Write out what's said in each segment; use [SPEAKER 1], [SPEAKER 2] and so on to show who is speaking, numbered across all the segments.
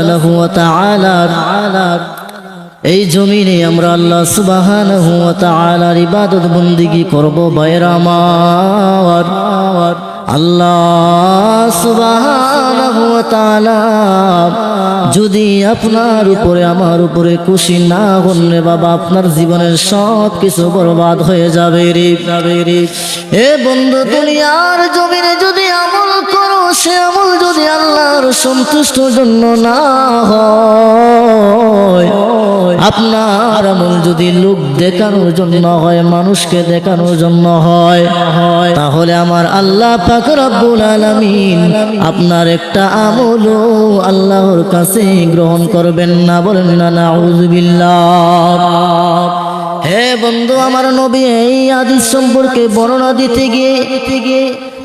[SPEAKER 1] সুবহানাহু ওয়া তাআলা এই জমিনে আমরা আল্লাহ সুবহানাহু ওয়া তাআলার ইবাদত বন্দেগী করব ভাইরা আমার। আল্লাহ সুবহানাহু ওয়া তাআলা যদি আপনার উপরে আমার উপরে খুশি না হন রে বাবা, আপনার জীবনের সব কিছু বরবাদ হয়ে যাবে রে। এ বন্ধু, দুনিয়ার জমিনে যদি আমল করো, সে আমল যদি আল্লাহর সন্তুষ্টর জন্য না হয়, আপনার আমল যদি লোক দেখানোর জন্য হয়, মানুষকে দেখানোর জন্য হয়, তাহলে আমার আল্লাহ পাক রব্বুল আলামিন আপনার একটা আমলও আল্লাহর কাছে গ্রহণ করবেন না। বলেন না নাউযুবিল্লাহ। হে বন্ধু, আমার নবী এই হাদিস সম্পর্কে বর্ণনা দিতে গিয়ে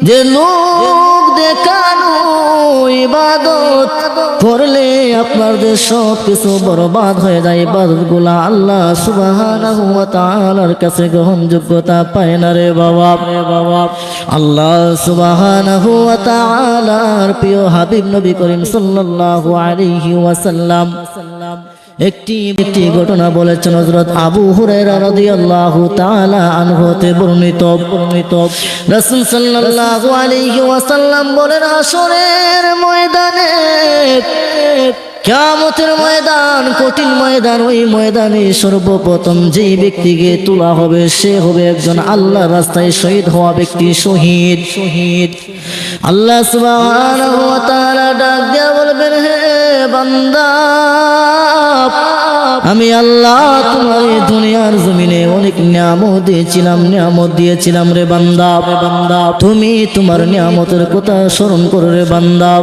[SPEAKER 1] যে লোক দেখানো ইবাদত করলে আপনাদের সব কিছু বরবাদ হয়ে যায়, ইবাদতগুলা আল্লাহ সুবহানাহু ওয়া তাআলার কাছে গ্রহণযোগ্যতা পায় না রে বাবা। আল্লাহ সুবহানাহু ওয়া তাআলার প্রিয় হাবিব নবী করিম সাল্লাল্লাহু আলাইহি ওয়াসাল্লাম একটি ঘটনা বলেছেন। হযরত আবু হুরায়রা রাদিয়াল্লাহু তাআলা আনহু হতে বর্ণিত রাসূল সাল্লাল্লাহু আলাইহি ওয়াসাল্লাম বলেন, হাশরের ময়দানে, কিয়ামতের ময়দান, কঠিন ময়দান, ওই ময়দানে সর্বপ্রথম যেই ব্যক্তিকে তোলা হবে সে হবে একজন আল্লাহর রাস্তায় শহীদ হওয়া ব্যক্তি, শহীদ। আল্লাহ সুবহানাহু ওয়া তাআলা ডাক দিয়া বলবেন, হে বান্দা, আমি আল্লাহ তোমার দুনিয়ার জমিনে অনেক নিয়ামত দিয়েছিলাম রে বান্দা। তুমি তোমার নিয়ামতের কথা স্মরণ করো রে বান্দা।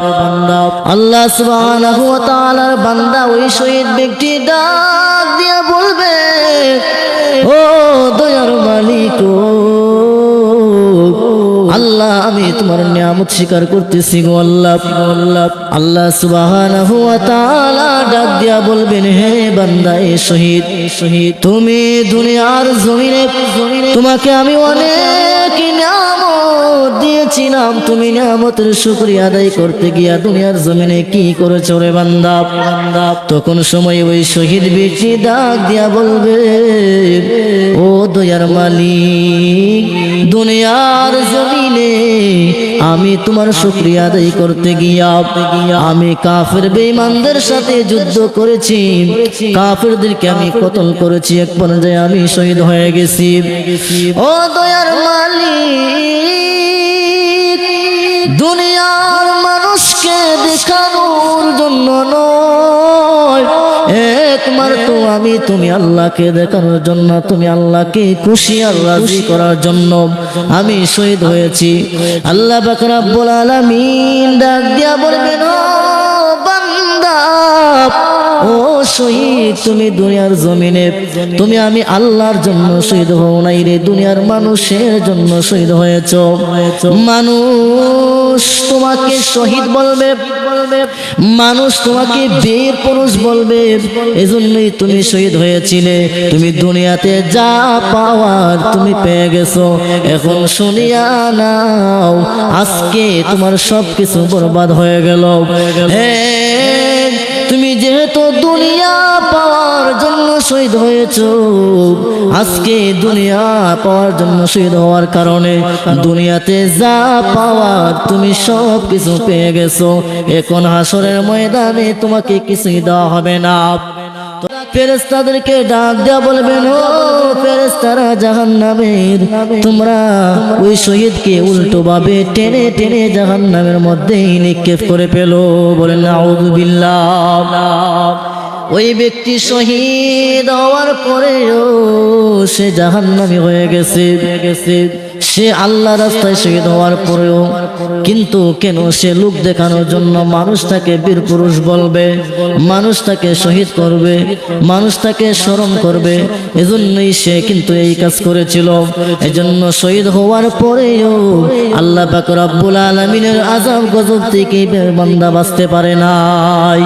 [SPEAKER 1] আল্লাহ সুবহানাহু ওয়া তাআলার বান্দা ওই শহীদ ব্যক্তি ডাক দিয়া বলবে, ও দয়ার মালিক, আল্লাহ আমি তোমার নিয়ামত স্বীকার করতেছি গো আল্লাহ। আল্লাহ সুবহানাহু ওয়া তাআলা ডাক দিয়া বলবেন, হে বান্দা, এ শহীদ, তুমি দুনিয়ার জমিনে তোমাকে আমি অনেক নিয়ামত দিয়েছিলাম, তুমি নিয়ামতের শুকরিয়া আদায় করতে গিয়া দুনিয়ার জমিনে কি করেছো রে বান্দা? তখন সময় ওই শহীদ ব্যক্তি ডাক দিয়া বলবে, ও দয়ার মালিক, দুনিয়ার জমিনে আমি তোমার শুকরিয়া আদায় করতে গিয়া আমি কাফের বেঈমানদের সাথে যুদ্ধ করেছি, কাফেরদেরকে আমি কতল করেছি, এক পর্যায়ে আমি শহীদ হয়ে গেছি। ও দয়ার মালিক, দুনিয়ার মানুষকে দেখানোর জন্য নয়, একমাত্র তুমি আল্লাহকে দেখানোর জন্য, তুমি আল্লাহকে খুশি আর রাজি করার জন্য আমি শহীদ হয়েছি। আল্লাহ পাক রব্বুল আলামিন ডাক দিয়া বলবেন, ও বান্দা, ও শহীদ, তুমি দুনিয়ার জমিনে তুমি আমি আল্লাহর জন্য শহীদ হও নাই রে, দুনিয়ার মানুষের জন্য শহীদ হয়েছ। মানুষ তোমাকে শহীদ বলবে, মানুষ তোমাকে বীর পুরুষ বলবে, এজন্যই তুমি শহীদ হয়েছিলে। তুমি দুনিয়াতে যা পাওয়ার তুমি পেয়ে গেছো, এখন শুনিয়া নাও, আজকে তোমার সব কিছু বরবাদ হয়ে গেল। তুমি যেহেতু দুনিয়া পাওয়ার জন্য শহীদ হয়েছো, আজকে দুনিয়া পাওয়ার জন্য শহীদ হওয়ার কারণে দুনিয়াতে যা পাওয়ার তুমি সব কিছু পেয়ে গেছো, এখন হাশরের ময়দানে তোমাকে কিছুই দেওয়া হবে না। ফেরেশতাদেরকে ডাক দেয়া বলবেন, ও ফেরেশতারা জাহান্নামের, তোমরা ওই শহীদকে উল্টো ভাবে টেনে টেনে জাহান্নামের মধ্যে নিক্ষেপ করে ফেলো। বলেন নাউযুবিল্লাহ। ওই ব্যক্তি শহীদ হওয়ার পরেও সে জাহান্নামী হয়ে গেছে, সে আল্লাহ রাস্তায় শহীদ হওয়ার পরেও কিন্তু কেন সে লোক দেখানোর জন্য মানুষ তাকে বীর পুরুষ বলবে, মানুষ তাকে শহীদ করবে, মানুষ তাকে স্মরণ করবে, এজন্যই সে কিন্তু এই কাজ করেছিল। এজন্য শহীদ হওয়ার পরেও আল্লাহ পাক রব্বুল আলামিনের আযাব গজব থেকে বান্দা বাঁচতে পারে নাই।